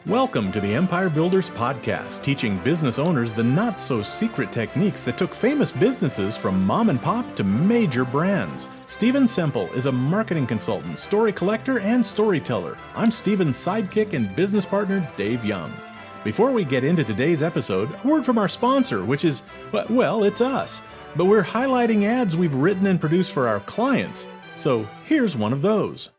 Welcome to the Empire Builders Podcast, teaching business owners the not-so-secret techniques that took famous businesses from mom and pop to major brands. Steven Semple is a marketing consultant, story collector, and storyteller. I'm Steven's sidekick and business partner, Dave Young. Before we get into today's episode, a word from our sponsor, which is, well, it's us. But we're highlighting ads we've written and produced for our clients. So here's one of those.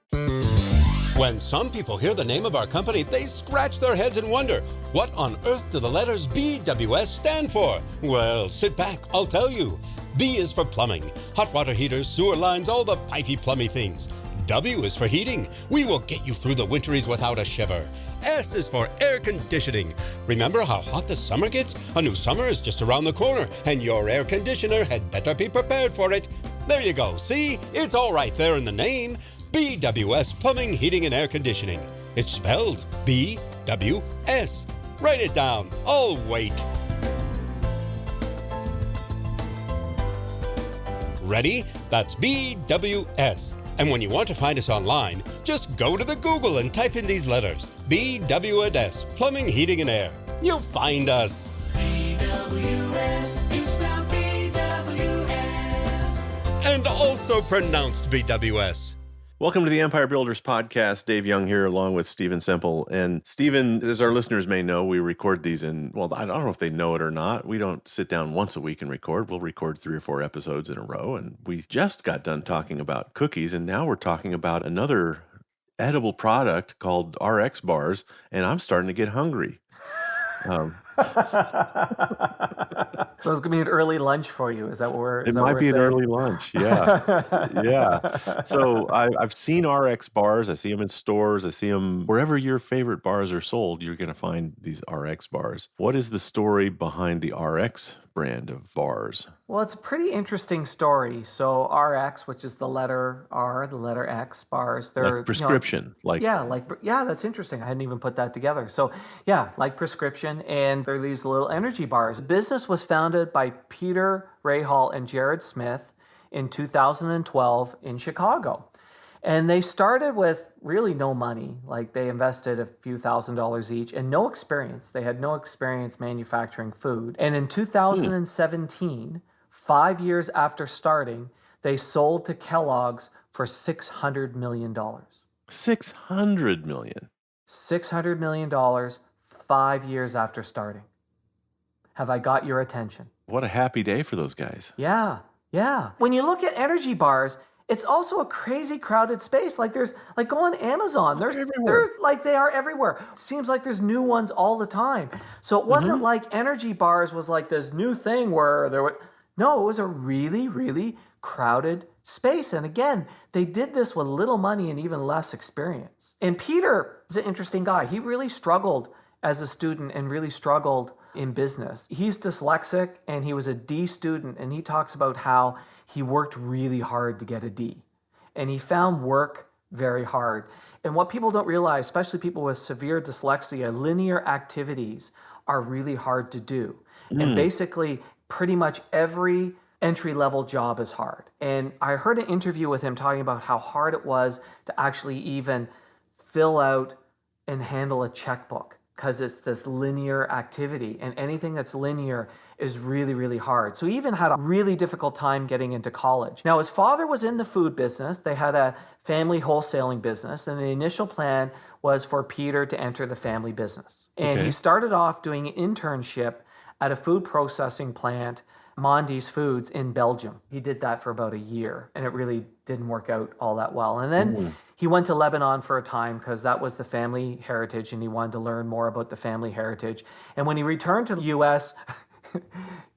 When some people hear the name of our company, they scratch their heads and wonder, what on earth do the letters BWS stand for? Well, sit back, I'll tell you. B is for plumbing, hot water heaters, sewer lines, all the pipey plummy things. W is for heating. We will get you through the winteries without a shiver. S is for air conditioning. Remember how hot the summer gets? A new summer is just around the corner, and your air conditioner had better be prepared for it. There you go, see? It's all right there in the name. BWS Plumbing, Heating, and Air Conditioning. It's spelled BWS. Write it down. I'll wait. Ready? That's BWS. And when you want to find us online, just go to the Google and type in these letters. BWS, Plumbing, Heating, and Air. You'll find us. BWS, it's spelled BWS. And also pronounced BWS. Welcome to the Empire Builders Podcast. Dave Young here along with Steven Semple. And Steven, as our listeners may know, we record these in, well, I don't know if they know it or not. We don't sit down once a week and record. We'll record 3 or 4 episodes in a row. And we just got done talking about cookies. And now we're talking about another edible product called RXBars. And I'm starting to get hungry. So it's going to be an early lunch for you. Is that what we're It might be an early lunch. Yeah. Yeah. So I've seen RX bars. I see them in stores. I see them wherever your favorite bars are sold. You're going to find these RX bars. What is the story behind the RX brand of bars? Well, it's a pretty interesting story. So RX, which is the letter R, the letter X, bars. They're like prescription. Yeah, that's interesting. I hadn't even put that together. So yeah, like prescription, and they're these little energy bars. The business was founded by Peter Rahal and Jared Smith in 2012 in Chicago. And they started with really no money. Like they invested a few $1,000s each and no experience. They had no experience manufacturing food. And in 2017, 5 years after starting, they sold to Kellogg's for $600 million. $600 million. $600 million 5 years after starting. Have I got your attention? What a happy day for those guys. Yeah. When you look at energy bars, it's also a crazy crowded space. Like go on Amazon. They are everywhere. It seems like there's new ones all the time. So it wasn't like energy bars was like this new thing where no, it was a really, really crowded space. And again, they did this with little money and even less experience. And Peter is an interesting guy. He really struggled as a student and really struggled in business. He's dyslexic and he was a D student, and he talks about how he worked really hard to get a D. And he found work very hard. And what people don't realize, especially people with severe dyslexia, linear activities are really hard to do. And basically, pretty much every entry-level job is hard. And I heard an interview with him talking about how hard it was to actually even fill out and handle a checkbook, because it's this linear activity, and anything that's linear is really, really hard. So he even had a really difficult time getting into college. Now, his father was in the food business. They had a family wholesaling business, and the initial plan was for Peter to enter the family business. And he started off doing an internship at a food processing plant, Mondi's Foods, in Belgium. He did that for about a year, and it really didn't work out all that well. And then he went to Lebanon for a time because that was the family heritage, and he wanted to learn more about the family heritage. And when he returned to the U.S.,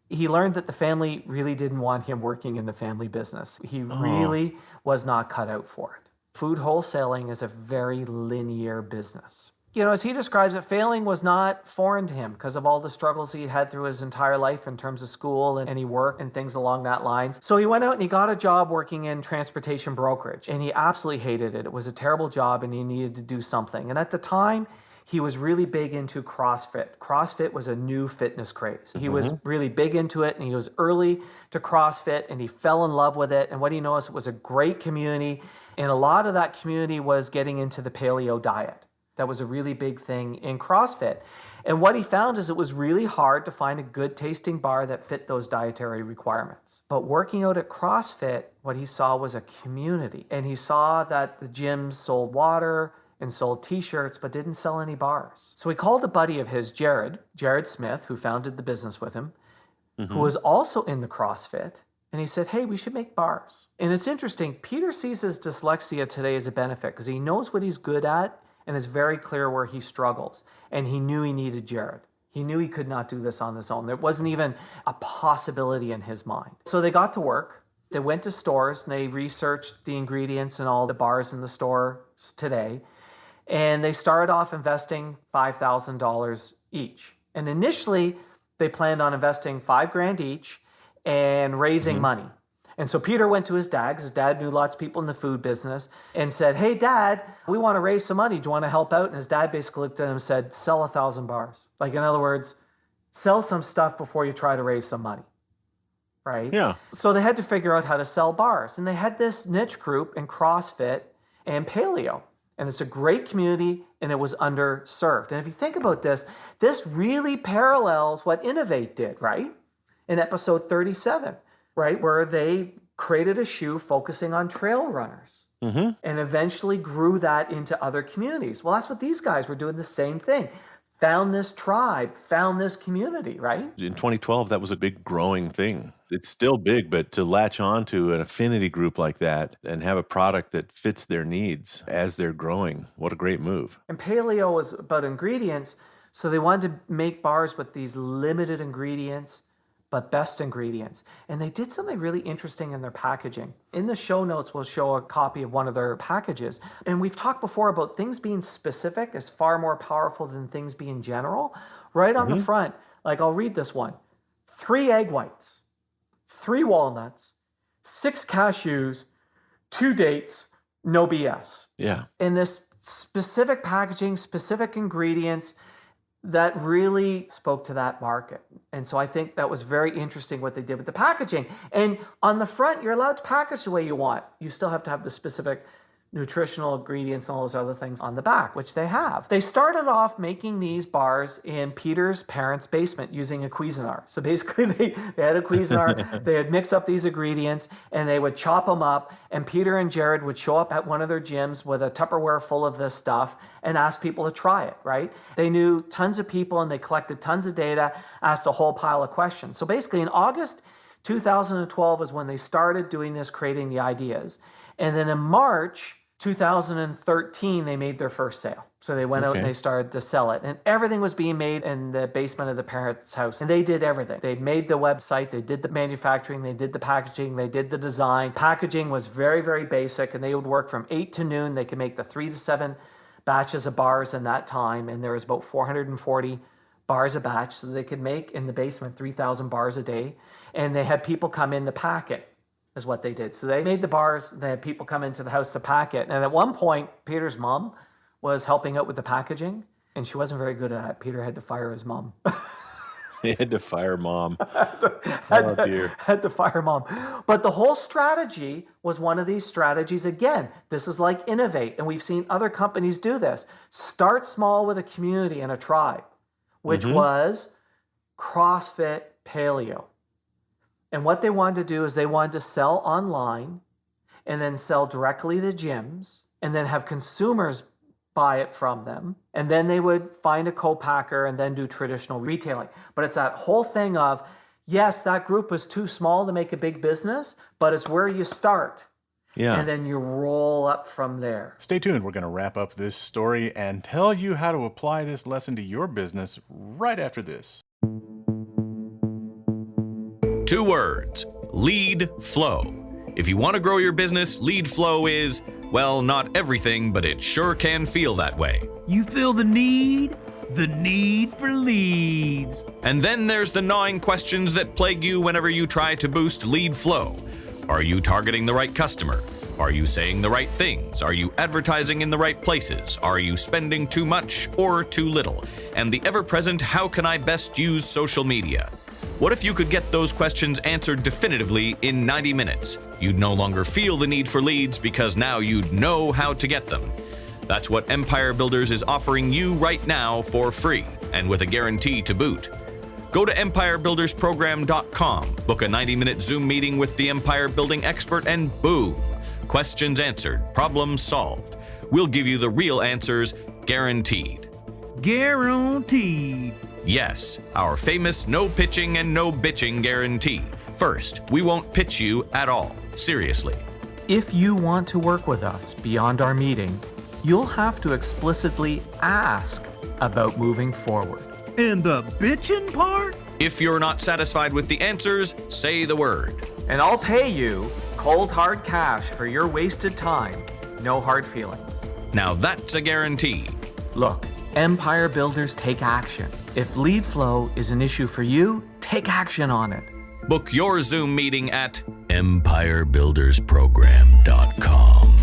he learned that the family really didn't want him working in the family business. He really was not cut out for it. Food wholesaling is a very linear business. You know, as he describes it, failing was not foreign to him because of all the struggles he had through his entire life in terms of school and any work and things along that lines. So he went out and he got a job working in transportation brokerage, and he absolutely hated it. It was a terrible job and he needed to do something. And at the time, he was really big into CrossFit. CrossFit was a new fitness craze. He was really big into it, and he was early to CrossFit, and he fell in love with it. And what he noticed, it was a great community, and a lot of that community was getting into the paleo diet. That was a really big thing in CrossFit. And what he found is it was really hard to find a good tasting bar that fit those dietary requirements. But working out at CrossFit, what he saw was a community. And he saw that the gyms sold water and sold t-shirts, but didn't sell any bars. So he called a buddy of his, Jared Smith, who founded the business with him, who was also in the CrossFit. And he said, hey, we should make bars. And it's interesting, Peter sees his dyslexia today as a benefit because he knows what he's good at and it's very clear where he struggles. And he knew he needed Jared. He knew he could not do this on his own. There wasn't even a possibility in his mind. So they got to work. They went to stores and they researched the ingredients in all the bars in the stores today. And they started off investing $5,000 each. And initially, they planned on investing $5,000 each and raising money. And so Peter went to his dad, because his dad knew lots of people in the food business, and said, hey, Dad, we want to raise some money. Do you want to help out? And his dad basically looked at him and said, sell 1,000 bars. Like, in other words, sell some stuff before you try to raise some money, right? Yeah. So they had to figure out how to sell bars. And they had this niche group in CrossFit and paleo. And it's a great community, and it was underserved. And if you think about this, this really parallels what Innovate did, right? In episode 37. Right, where they created a shoe focusing on trail runners and eventually grew that into other communities. Well, that's what these guys were doing, the same thing. Found this tribe, found this community, right? In 2012, that was a big growing thing. It's still big, but to latch on to an affinity group like that and have a product that fits their needs as they're growing, what a great move. And paleo was about ingredients, so they wanted to make bars with these limited ingredients, but best ingredients. And they did something really interesting in their packaging. In the show notes, we'll show a copy of one of their packages. And we've talked before about things being specific is far more powerful than things being general. Right on the front, like I'll read this one. 3 egg whites, 3 walnuts, 6 cashews, 2 dates, no BS. Yeah. And this specific packaging, specific ingredients, that really spoke to that market. And so I think that was very interesting what they did with the packaging. And on the front, you're allowed to package the way you want. You still have to have the specific nutritional ingredients and all those other things on the back, which they have. They started off making these bars in Peter's parents' basement using a Cuisinart. So basically they had a Cuisinart, they would mix up these ingredients and they would chop them up, and Peter and Jared would show up at one of their gyms with a Tupperware full of this stuff and ask people to try it, right? They knew tons of people and they collected tons of data, asked a whole pile of questions. So basically in August 2012 is when they started doing this, creating the ideas. And then in March 2013, they made their first sale. So they went out and they started to sell it. And everything was being made in the basement of the parents' house. And they did everything. They made the website, they did the manufacturing, they did the packaging, they did the design. Packaging was very, very basic, and they would work from 8 to noon. They could make the 3 to 7 batches of bars in that time. And there was about 440 bars a batch. So they could make in the basement 3,000 bars a day. And they had people come in to pack it. Is what they did. So they made the bars, they had people come into the house to pack it. And at one point, Peter's mom was helping out with the packaging, and she wasn't very good at it. Peter had to fire his mom. He had to fire mom. Had to fire mom. But the whole strategy was one of these strategies. Again, this is like Innovate, and we've seen other companies do this. Start small with a community and a tribe, which was CrossFit Paleo. And what they wanted to do is they wanted to sell online and then sell directly to gyms and then have consumers buy it from them. And then they would find a co-packer and then do traditional retailing. But it's that whole thing of, yes, that group was too small to make a big business, but it's where you start. Yeah. And then you roll up from there. Stay tuned. We're going to wrap up this story and tell you how to apply this lesson to your business right after this. 2 words: lead flow. If you want to grow your business, lead flow is, well, not everything, but it sure can feel that way. You feel the need for leads. And then there's the gnawing questions that plague you whenever you try to boost lead flow. Are you targeting the right customer? Are you saying the right things? Are you advertising in the right places? Are you spending too much or too little? And the ever-present, how can I best use social media? What if you could get those questions answered definitively in 90 minutes? You'd no longer feel the need for leads because now you'd know how to get them. That's what Empire Builders is offering you right now for free, and with a guarantee to boot. Go to empirebuildersprogram.com, book a 90-minute Zoom meeting with the Empire Building expert, and boom! Questions answered, problems solved. We'll give you the real answers, guaranteed. Guaranteed. Yes, our famous no pitching and no bitching guarantee. First, we won't pitch you at all. Seriously. If you want to work with us beyond our meeting, you'll have to explicitly ask about moving forward. And the bitchin' part? If you're not satisfied with the answers, say the word. And I'll pay you cold hard cash for your wasted time. No hard feelings. Now that's a guarantee. Look, Empire Builders take action. If lead flow is an issue for you, take action on it. Book your Zoom meeting at empirebuildersprogram.com.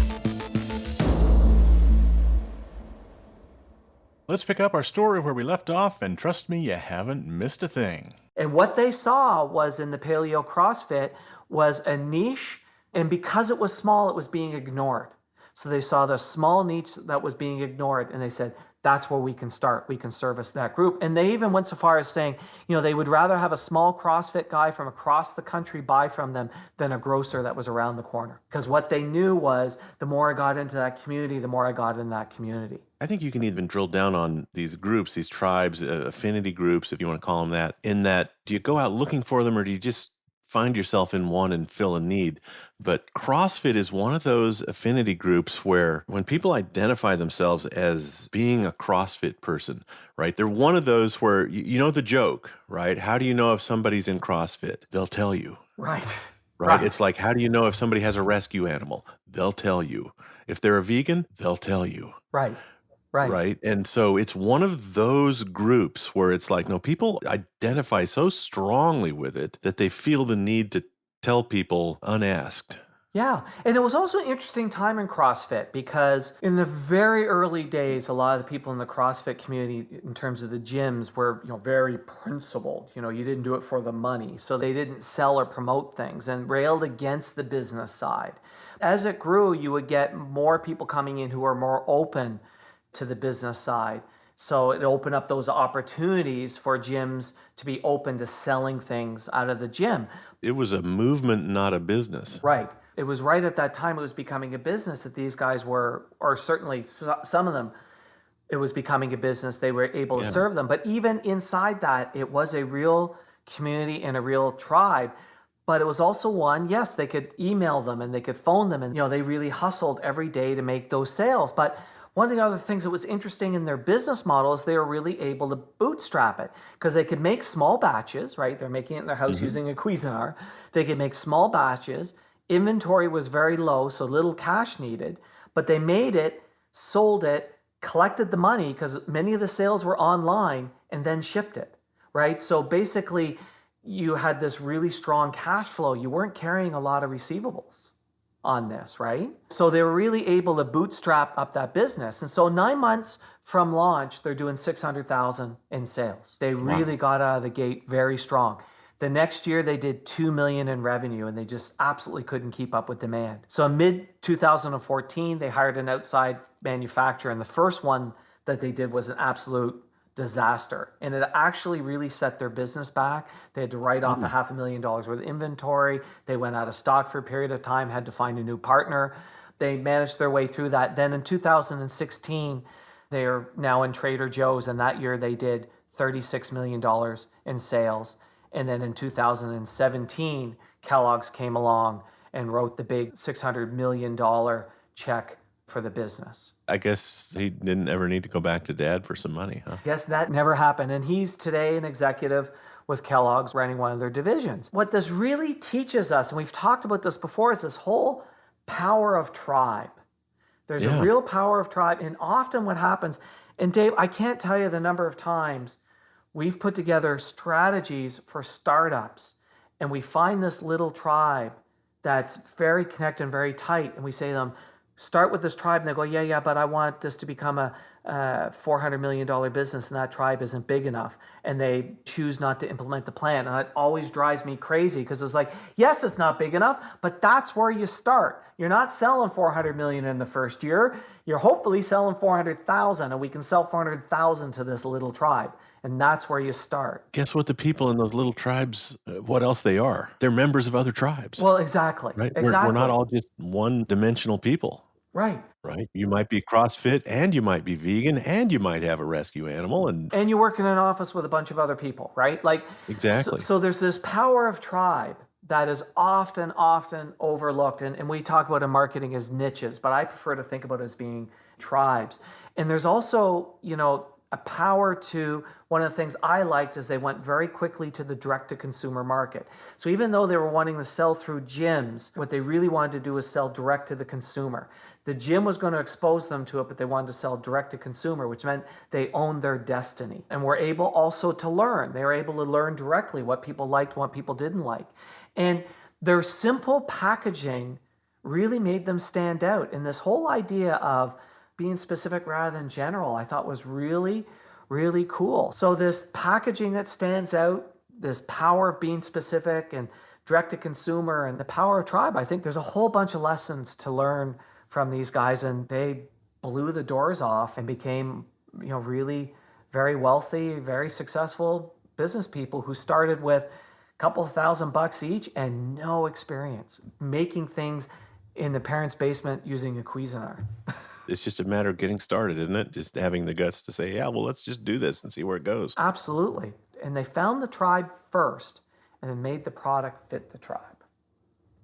Let's pick up our story where we left off, and trust me, you haven't missed a thing. And what they saw was in the paleo CrossFit was a niche, and because it was small, it was being ignored. So they saw the small niche that was being ignored, and they said, that's where we can start. We can service that group. And they even went so far as saying, they would rather have a small CrossFit guy from across the country buy from them than a grocer that was around the corner. Because what they knew was the more I got into that community, the more I got in that community. I think you can even drill down on these groups, these tribes, affinity groups, if you want to call them that, in that, do you go out looking for them, or do you just find yourself in one and fill a need? But CrossFit is one of those affinity groups where when people identify themselves as being a CrossFit person, right? They're one of those where, you know the joke, right? How do you know if somebody's in CrossFit? They'll tell you. Right. Right? It's like, how do you know if somebody has a rescue animal? They'll tell you. If they're a vegan, they'll tell you. Right. Right. And so it's one of those groups where it's like, no, people identify so strongly with it that they feel the need to tell people unasked. Yeah. And it was also an interesting time in CrossFit because in the very early days, a lot of the people in the CrossFit community in terms of the gyms were, very principled. You didn't do it for the money. So they didn't sell or promote things and railed against the business side. As it grew, you would get more people coming in who are more open to the business side. So it opened up those opportunities for gyms to be open to selling things out of the gym. It was a movement, not a business. Right. It was right at that time it was becoming a business that these guys were, or certainly some of them, it was becoming a business. They were able to serve them. But even inside that, it was a real community and a real tribe. But it was also one, yes, they could email them and they could phone them. And, they really hustled every day to make those sales. But one of the other things that was interesting in their business model is they were really able to bootstrap it because they could make small batches, right? They're making it in their house using a Cuisinart. They could make small batches. Inventory was very low, so little cash needed. But they made it, sold it, collected the money because many of the sales were online and then shipped it, right? So basically, you had this really strong cash flow. You weren't carrying a lot of receivables on this, right? So they were really able to bootstrap up that business. And so 9 months from launch, they're doing $600,000 in sales. They really got out of the gate very strong. The next year they did $2 million in revenue and they just absolutely couldn't keep up with demand. So in mid-2014, they hired an outside manufacturer, and the first one that they did was an absolute disaster. And it actually really set their business back. They had to write off $500,000 worth of inventory. They went out of stock for a period of time, had to find a new partner. They managed their way through that. Then in 2016, they are now in Trader Joe's, and that year they did $36 million in sales. And then in 2017, Kellogg's came along and wrote the big $600 million check for the business. I guess he didn't ever need to go back to Dad for some money, huh? Yes, that never happened. And he's today an executive with Kellogg's running one of their divisions. What this really teaches us, and we've talked about this before, is this whole power of tribe. There's a real power of tribe. And often what happens, and Dave, I can't tell you the number of times we've put together strategies for startups, and we find this little tribe that's very connected and very tight, and we say to them, start with this tribe, and they go, yeah, but I want this to become a $400 million business, and that tribe isn't big enough, and they choose not to implement the plan. And it always drives me crazy because it's like, yes, it's not big enough, but that's where you start. You're not selling 400 million in the first year. You're hopefully selling 400,000, and we can sell 400,000 to this little tribe. And that's where you start. Guess what the people in those little tribes, what else they are? They're members of other tribes. Well, exactly. Right? Exactly. We're not all just one-dimensional people. Right. Right? You might be CrossFit, and you might be vegan, and you might have a rescue animal. And you work in an office with a bunch of other people, right? Like exactly. So there's this power of tribe that is often overlooked. And we talk about in marketing as niches, but I prefer to think about it as being tribes. And there's also, a power to, one of the things I liked is they went very quickly to the direct-to-consumer market. So even though they were wanting to sell through gyms, what they really wanted to do was sell direct to the consumer. The gym was going to expose them to it, but they wanted to sell direct-to-consumer, which meant they owned their destiny and were able also to learn. They were able to learn directly what people liked, what people didn't like. And their simple packaging really made them stand out. And this whole idea of being specific rather than general, I thought was really, really cool. So this packaging that stands out, this power of being specific and direct to consumer and the power of tribe, I think there's a whole bunch of lessons to learn from these guys, and they blew the doors off and became, really very wealthy, very successful business people who started with a couple of $1,000 each and no experience making things in the parents' basement using a Cuisinart. It's just a matter of getting started, isn't it? Just having the guts to say, yeah, well, let's just do this and see where it goes. Absolutely. And they found the tribe first and then made the product fit the tribe.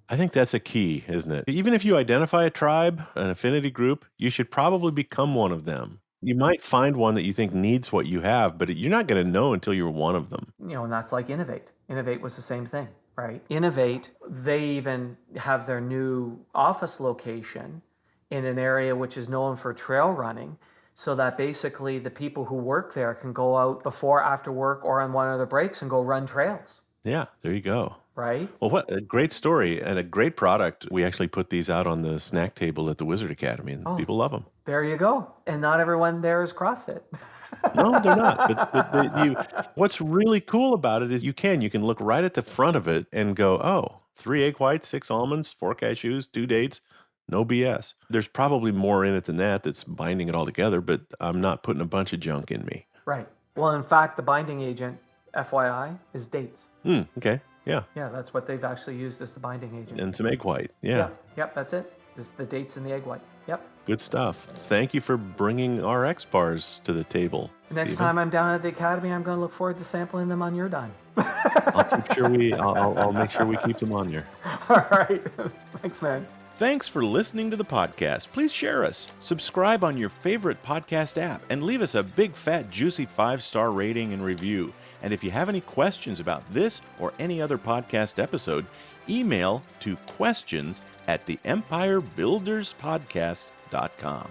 I think that's a key, isn't it? Even if you identify a tribe, an affinity group, you should probably become one of them. You might find one that you think needs what you have, but you're not going to know until you're one of them. And that's like Innovate. Innovate was the same thing, right? Innovate, they even have their new office location in an area which is known for trail running, so that basically the people who work there can go out before, after work, or on one of their breaks and go run trails. Yeah, there you go. Right? Well, what a great story and a great product. We actually put these out on the snack table at the Wizard Academy, and people love them. There you go. And not everyone there is CrossFit. No, they're not. But what's really cool about it is you can look right at the front of it and go, oh, 3 egg whites, 6 almonds, 4 cashews, 2 dates. No BS. There's probably more in it than that that's binding it all together, but I'm not putting a bunch of junk in me. Right. Well, in fact, the binding agent, FYI, is dates. Okay. Yeah. Yeah, that's what they've actually used as the binding agent. And some egg white. Yeah. Yep, that's it. It's the dates in the egg white. Yep. Good stuff. Thank you for bringing RXBars to the table. Next Steven. time I'm down at the Academy, I'm going to look forward to sampling them on your dime. I'll make sure we keep them on there. All right. Thanks, man. Thanks for listening to the podcast. Please share us, subscribe on your favorite podcast app, and leave us a big, fat, juicy 5-star rating and review. And if you have any questions about this or any other podcast episode, email to questions@theempirebuilderspodcast.com.